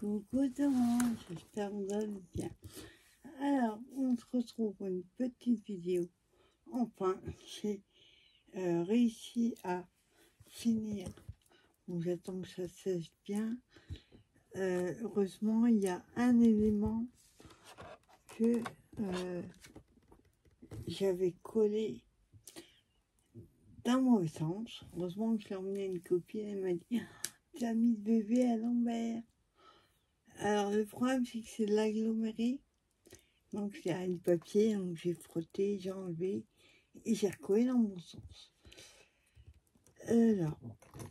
Coucou tout le monde, j'espère que vous allez bien. Alors, on se retrouve pour une petite vidéo. Enfin, j'ai réussi à finir. Bon, j'attends que ça sèche bien. Heureusement, il y a un élément que j'avais collé d'un mauvais sens. Heureusement que je l'ai emmené à une copine, elle m'a dit « Tu as mis le bébé à l'envers ». Alors, le problème, c'est que c'est de l'aggloméré. Donc, il y a du papier, donc j'ai frotté, j'ai enlevé et j'ai recollé dans mon sens. Alors,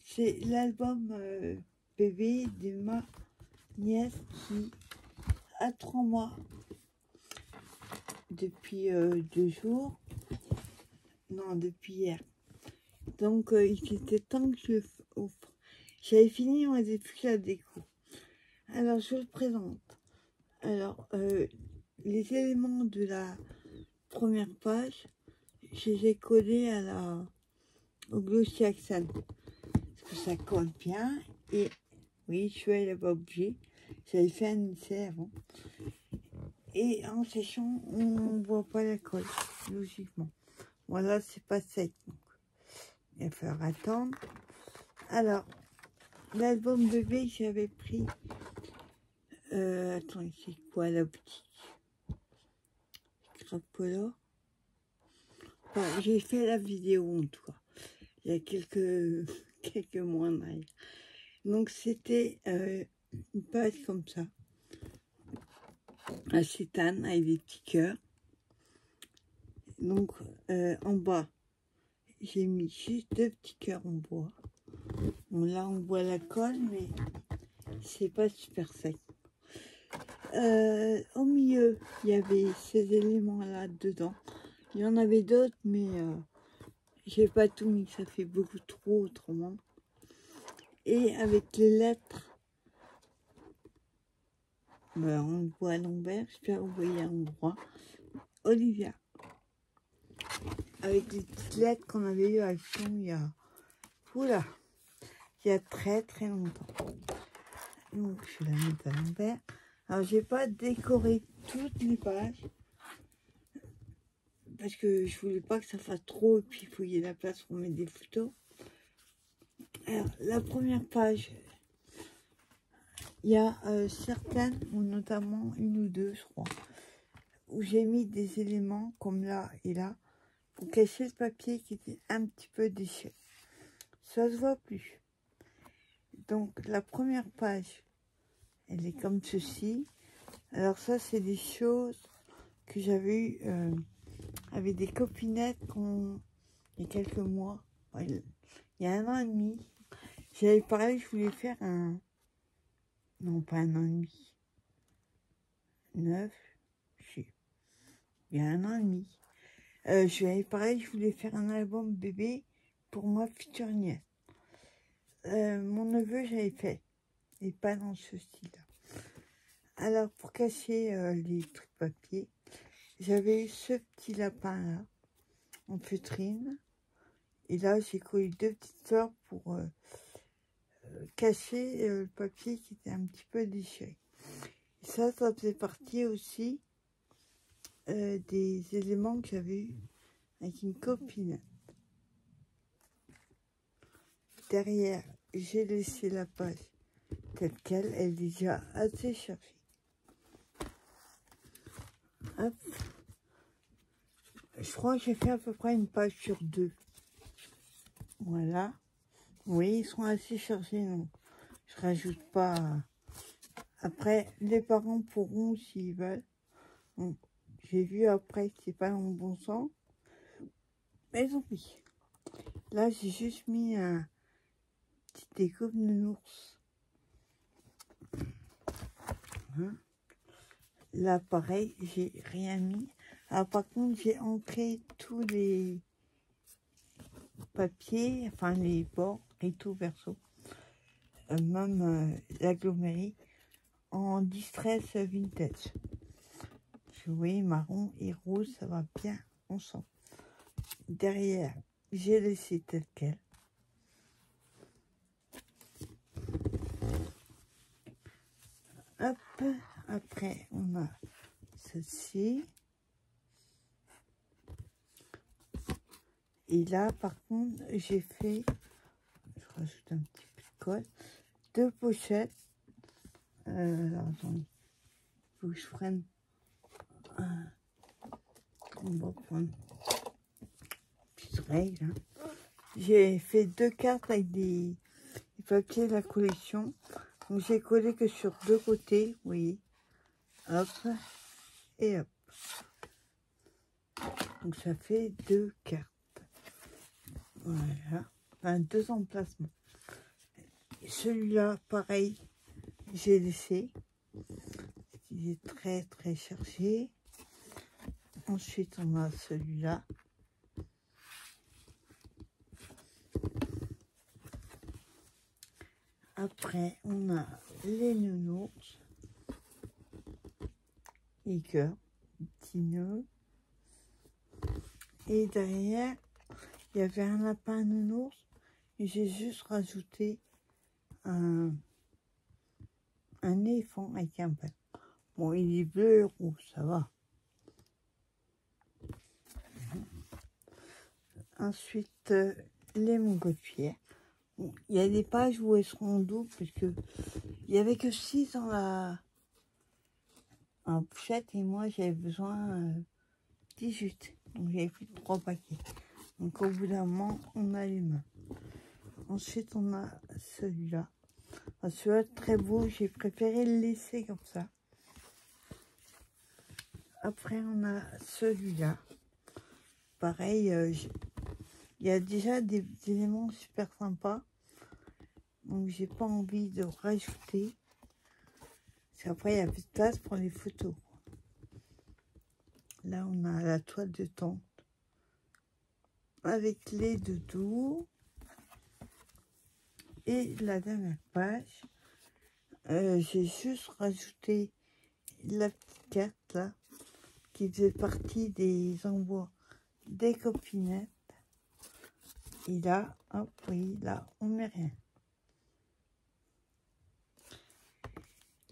c'est l'album bébé de ma nièce qui a 3 mois depuis 2 jours. Non, depuis hier. Donc, il était temps que je offre. J'avais fini, on avait plus la déco. Alors, je le présente. Alors, les éléments de la première page, je les ai collés au glossy accent. Parce que ça colle bien. Et oui, je suis allée pas obligée. J'avais fait un essai avant. Et en séchant, on ne voit pas la colle, logiquement. Voilà, c'est pas sec. Donc, il va falloir attendre. Alors, l'album bébé, j'avais pris. Attends, c'est quoi la boutique? Crapola. Enfin, j'ai fait la vidéo en tout cas. Il y a quelques mois en arrière. Donc c'était une page comme ça. Acétane avec des petits cœurs. Donc en bas, j'ai mis juste 2 petits cœurs en bois. Bon, là on voit la colle, mais c'est pas super sec. Au milieu, il y avait ces éléments-là dedans. Il y en avait d'autres, mais j'ai pas tout mis, ça fait beaucoup trop autrement. Et avec les lettres, ben, on le voit à l'envers, j'espère que vous voyez à l'endroit. Olivia. Avec les petites lettres qu'on avait eu à Action il y a... Oula, il y a très longtemps. Donc je vais la mettre à l'envers. Alors j'ai pas décoré toutes les pages. Parce que je voulais pas que ça fasse trop et puis il faut y ait la place pour mettre des photos. Alors la première page, il y a certaines, ou notamment une ou deux je crois, où j'ai mis des éléments comme là et là pour cacher le papier qui était un petit peu déchiré. Ça se voit plus. Donc la première page, elle est comme ceci. Alors ça c'est des choses que j'avais eues avec des copinettes il y a quelques mois, il y a 1 an et demi. J'avais parlé, je voulais faire un... Non, pas 1 an et demi. 9, il y a 1 an et demi. Je lui avais parlé, je voulais faire un album bébé pour ma future nièce. Mon neveu, j'avais fait, et pas dans ce style-là. Alors, pour cacher les trucs papier, j'avais eu ce petit lapin-là, en feutrine. Et là, j'ai collé 2 petites fleurs pour cacher le papier qui était un petit peu déchiré. Et ça faisait partie aussi des éléments que j'avais eu avec une copine. Derrière, j'ai laissé la page telle qu'elle, elle est déjà assez chargée. Hop. Je crois que j'ai fait à peu près une page sur 2. Voilà. Oui, ils sont assez chargés, donc je rajoute pas. Après, les parents pourront s'ils veulent. Donc, j'ai vu après que c'est pas dans le bon sens. Mais ils ont mis. Là, j'ai juste mis un petit découpe de nounours. Hein? Là, pareil, j'ai rien mis. Alors, par contre, j'ai ancré tous les papiers, enfin les bords et tout verso. Même l'aggloméré en distress vintage. Vous voyez, marron et rose, ça va bien ensemble. Derrière, j'ai laissé tel quel. Hop, après on a ceci. Et là, par contre, j'ai fait, je rajoute un petit peu de colle, 2 pochettes. Alors, attendez, il faut que je prenne un. On va prendre une petite règle. Hein. J'ai fait 2 cartes avec des papiers de la collection. Donc, j'ai collé que sur 2 côtés, oui. Hop, et hop. Donc, ça fait 2 cartes. Voilà, enfin 2 emplacements. Celui-là, pareil, j'ai laissé. Il est très très chargé. Ensuite, on a celui-là. Après, on a les nounours. Et cœur, petit nœud. Et derrière, il y avait un lapin nounours. Et j'ai juste rajouté un éléphant avec un pet. Bon, il est bleu et rouge, ça va. Ensuite, les montgolfières. Bon, il y a des pages où elles seront doubles, puisque il n'y avait que 6 dans la pochette, et moi j'avais besoin 18. Donc j'avais pris 3 paquets. Donc au bout d'un moment, on allume. Ensuite, on a celui-là. Celui-là, très beau, j'ai préféré le laisser comme ça. Après, on a celui-là. Pareil, il y a déjà des éléments super sympas. Donc, j'ai pas envie de rajouter. Parce qu'après, il n'y a plus de place pour les photos. Là, on a la toile de tente. Avec les doudous. Et la dernière page, j'ai juste rajouté la petite carte là, qui faisait partie des envois des copinettes. Et là, hop, oui, là, on met rien.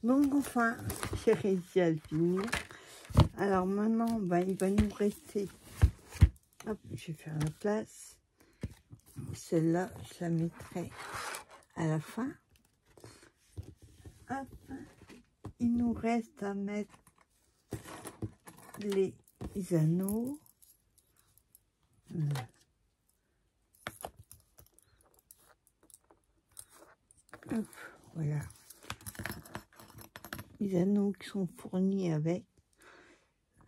Donc enfin, j'ai réussi à le finir. Alors maintenant, bah, il va nous rester, hop, je vais faire la place. Celle-là, je la mettrai à la fin. Hop, il nous reste à mettre les anneaux. Hop, voilà. Les anneaux qui sont fournis avec.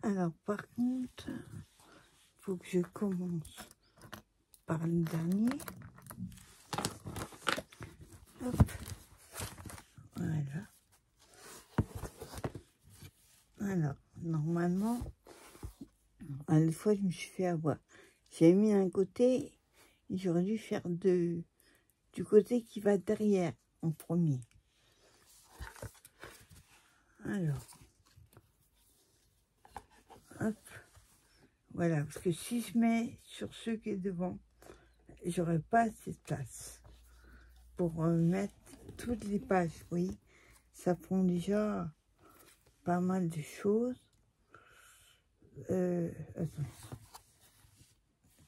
Alors par contre, il faut que je commence par le dernier. Hop, voilà. Alors, normalement, à la fois je me suis fait avoir. J'ai mis un côté, j'aurais dû faire du côté qui va derrière en premier. Alors, hop, voilà, parce que si je mets sur ceux qui est devant, j'aurai pas assez de place pour mettre toutes les pages. Oui, ça prend déjà pas mal de choses. Attends.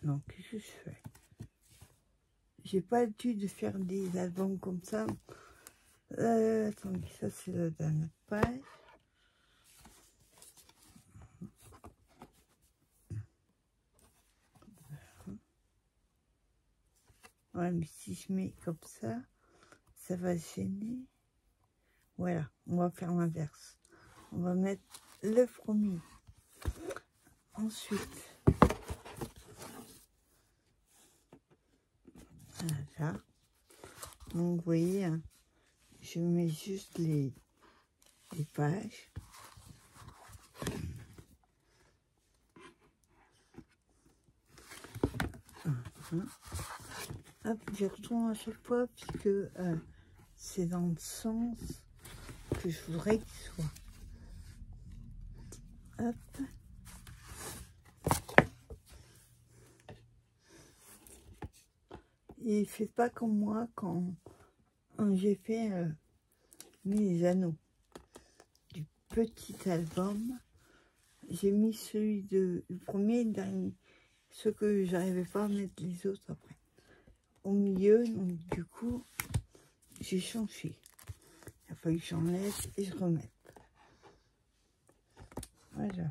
Non, qu'est-ce que je fais? J'ai pas l'habitude de faire des albums comme ça. Attendez, ça c'est la dernière page. Ouais, mais si je mets comme ça va gêner. Voilà, on va faire l'inverse. On va mettre le premier. Ensuite, voilà. Donc, vous voyez, hein, je mets juste les pages. Hop, je retourne à chaque fois puisque c'est dans le sens que je voudrais qu'il soit. Hop. Et faites pas comme moi quand j'ai fait mes anneaux. petit album. J'ai mis celui du premier et le dernier. Ce que j'arrivais pas à mettre les autres après. Au milieu, donc du coup, j'ai changé. Il a fallu que j'enlève et je remette. Voilà.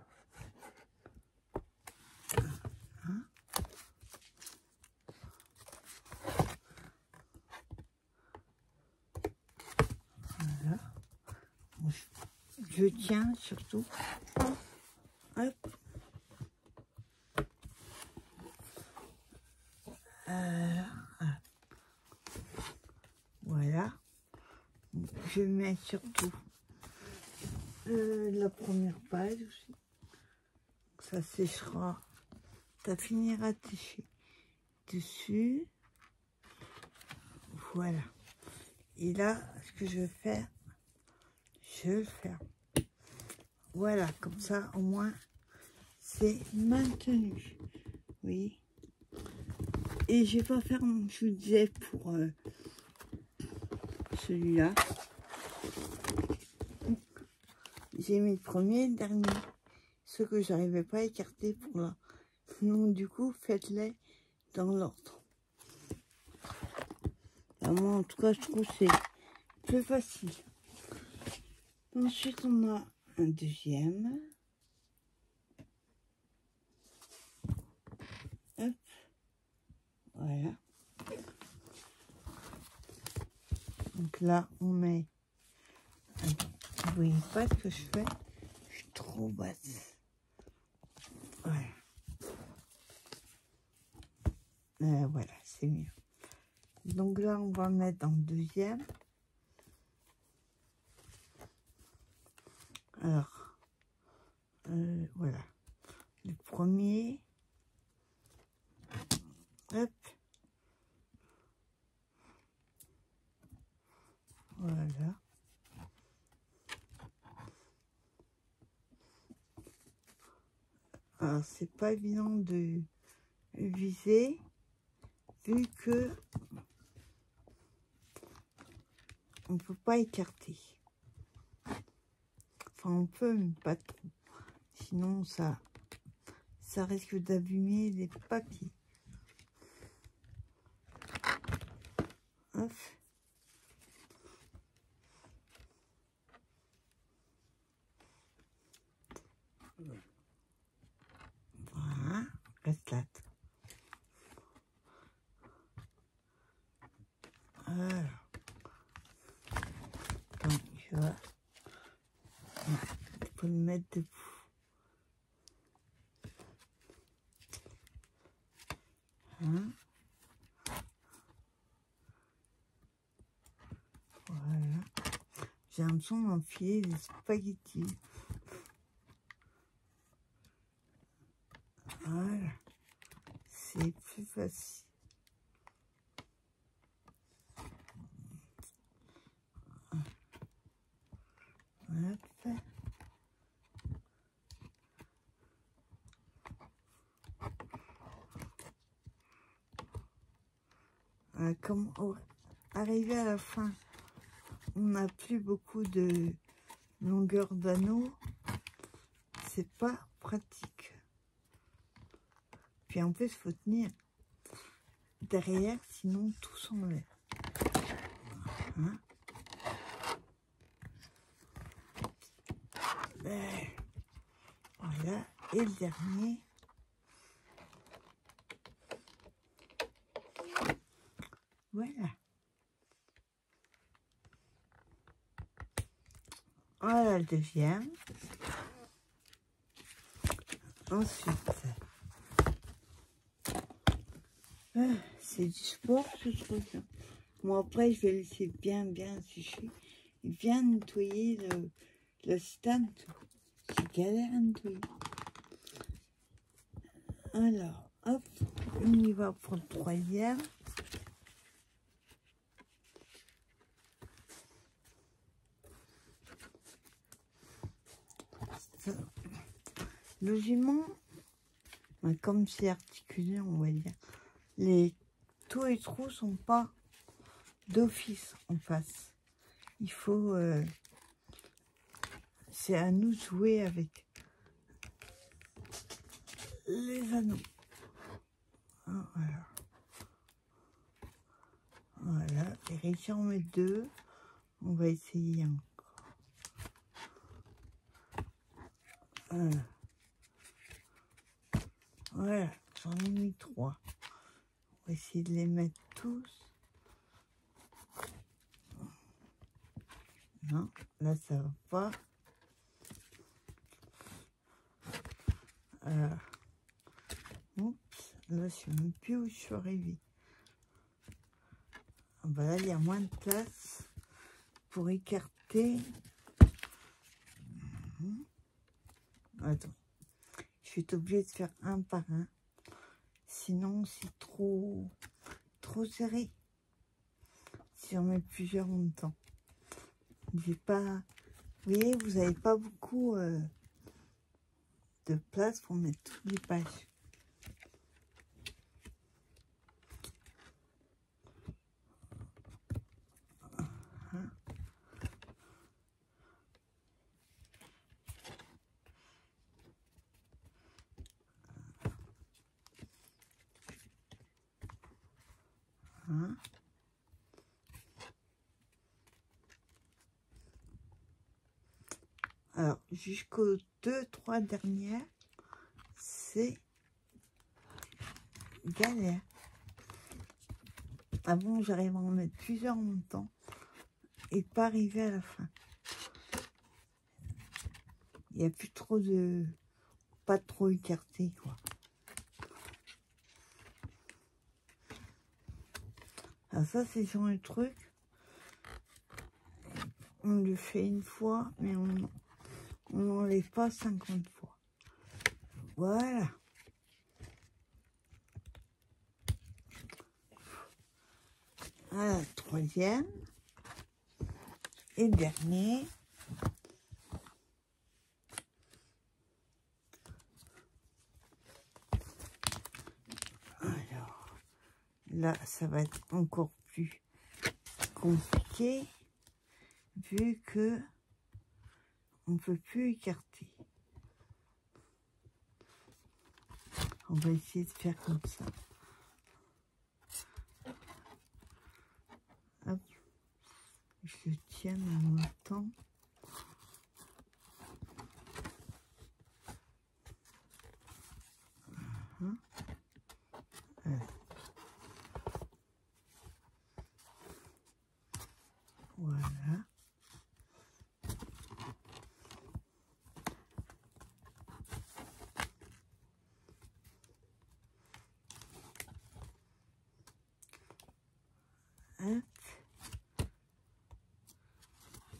Hein? Voilà. Bon, je tiens surtout. Hop. Voilà. Je mets surtout la première page aussi. Ça séchera. Ça finira de sécher dessus. Voilà. Et là, ce que je vais faire, je le ferme. Voilà, comme ça, au moins, c'est maintenu. Oui. Et je vais pas faire, je vous disais, pour celui-là. J'ai mis le premier et le dernier. Ce que j'arrivais pas à écarter pour là. Donc, du coup, faites-les dans l'ordre. Moi, en tout cas, je trouve que c'est plus facile. Ensuite, on a un deuxième. Hop. Voilà. Donc là, on met... Vous voyez pas ce que je fais? Je suis trop basse. Voilà. Voilà, c'est mieux. Donc là, on va mettre dans le deuxième. Alors, voilà. Le premier. Hop. Voilà. Alors, c'est pas évident de viser, vu que on peut pas écarter. Enfin, on peut, mais pas trop. Sinon, ça risque d'abîmer les papiers. Hop. Voilà, reste là. Voilà. Donc, je vais... Il faut le mettre debout. Hein? Voilà. J'ai l'impression d'enfiler des spaghettis. Voilà. C'est plus facile. Hop. Comme arrivé à la fin, on n'a plus beaucoup de longueur d'anneau, c'est pas pratique. Puis en plus, il faut tenir derrière, sinon tout s'enlève. Hein? Voilà, et le dernier. Voilà. Voilà le deuxième. Ensuite, c'est du sport ce truc. Bon, après, je vais laisser bien sécher. Et bien nettoyer la citane. C'est galère à nettoyer. Alors, hop, on y va pour le troisième. Logiquement, comme c'est articulé, on va dire, tous les trous sont pas d'office en face. Il faut c'est à nous de jouer avec les anneaux. Voilà. Voilà, j'ai réussi à en mettre 2. On va essayer encore. Voilà, j'en ai mis 3. On va essayer de les mettre tous. Non, là ça va pas. Oups, là je sais même plus où je suis arrivée. Bah là il y a moins de place pour écarter. Attends, je suis obligée de faire un par un. Sinon c'est trop serré. Si on met plusieurs en même temps. J'ai pas. Vous voyez, vous n'avez pas beaucoup de place pour mettre toutes les pages. Alors, jusqu'aux 2-3 dernières, c'est galère. Avant, j'arrive à en mettre plusieurs en même temps et pas arriver à la fin. Il n'y a plus trop de... pas trop écarté, quoi. Alors ça, c'est genre un truc. On le fait une fois, mais on n'enlève pas 50 fois. Voilà. Voilà, troisième. Et dernier. Alors, là, ça va être encore plus compliqué, vu que on ne peut plus écarter. On va essayer de faire comme ça. Hop. Je tiens en même temps. Voilà. Hop.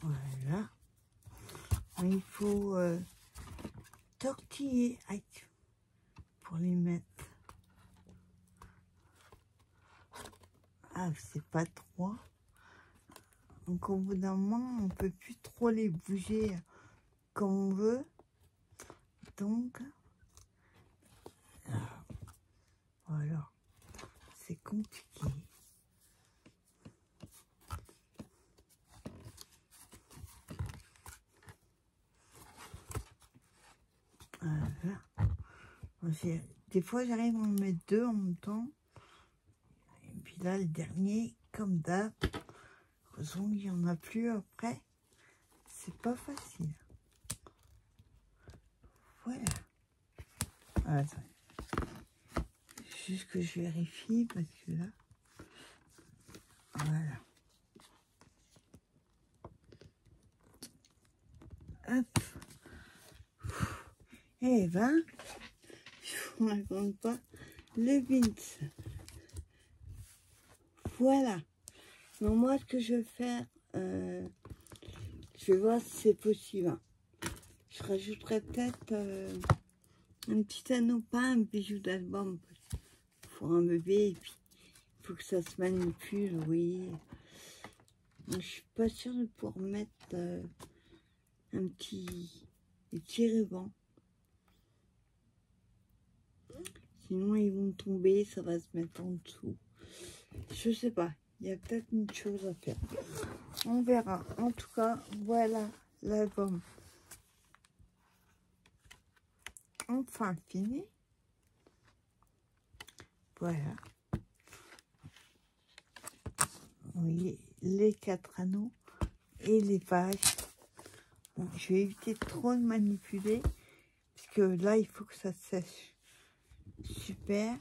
Voilà. Il faut tortiller pour les mettre. Ah, c'est pas trop. Donc au bout d'un moment, on peut plus trop les bouger comme on veut. Donc, voilà, c'est compliqué. Voilà. Des fois, j'arrive à en mettre 2 en même temps. Et puis là, le dernier, comme d'hab, heureusement qu'il n'y en a plus après. C'est pas facile. Voilà. Attends. Juste que je vérifie parce que là. Voilà. Hop. Eh ben, je vous raconte pas le bint. Voilà. Donc moi, ce que je vais faire, je vais voir si c'est possible. Je rajouterai peut-être un petit anneau, pas un bijou d'album, pour un bébé, et puis il faut que ça se manipule, oui. Donc, je suis pas sûre de pouvoir mettre des petits rubans. Sinon, ils vont tomber, ça va se mettre en dessous. Je sais pas, il y a peut-être une chose à faire. On verra. En tout cas, voilà l'album enfin fini. Voilà. Vous voyez les 4 anneaux et les pages. Bon, je vais éviter trop de manipuler parce que là il faut que ça sèche super.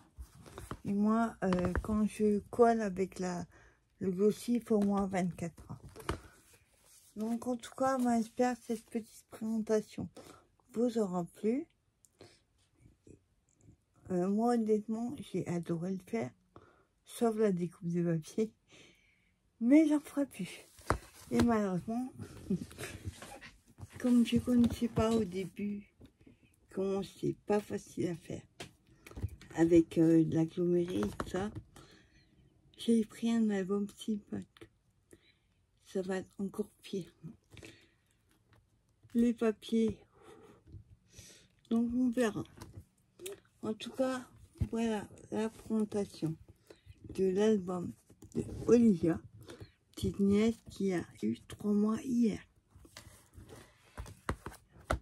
Et moi quand je colle avec le glossy, il faut au moins 24 heures. Donc en tout cas, moi j'espère que cette petite présentation vous aura plu. Moi honnêtement j'ai adoré le faire, sauf la découpe de papier, mais j'en ferai plus. Et malheureusement, comme je ne connaissais pas au début, comment c'est pas facile à faire avec de l'aggloméré et tout ça, j'ai pris un album Steampunk. Ça va être encore pire. Les papiers, donc on verra. En tout cas, voilà la présentation de l'album de Olivia, petite nièce qui a eu 3 mois hier.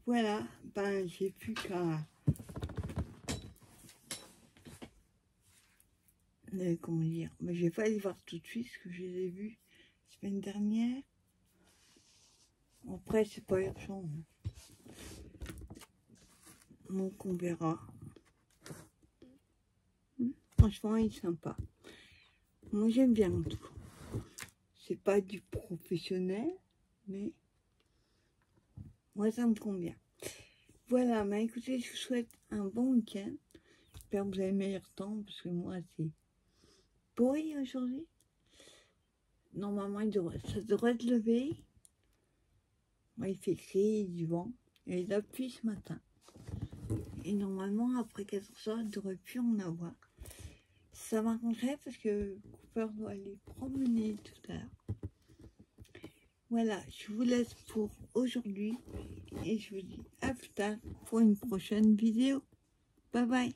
Voilà, ben j'ai plus qu'à comment dire, mais je vais pas aller voir tout de suite parce que je les ai vus la semaine dernière. Après c'est pas urgent, hein. Donc on verra. Franchement il est sympa. Moi j'aime bien en tout cas. C'est pas du professionnel, mais moi ça me convient. Voilà, bah écoutez, je vous souhaite un bon week-end. J'espère que vous avez meilleur temps, parce que moi c'est pourri aujourd'hui. Normalement ça devrait se lever. Moi, il fait gris, du vent, et il a plu ce matin. Et normalement après 14 heures, il devrait plus en avoir. Ça m'arrangerait parce que Cooper doit aller promener tout à l'heure. Voilà, je vous laisse pour aujourd'hui et je vous dis à plus tard pour une prochaine vidéo. Bye bye.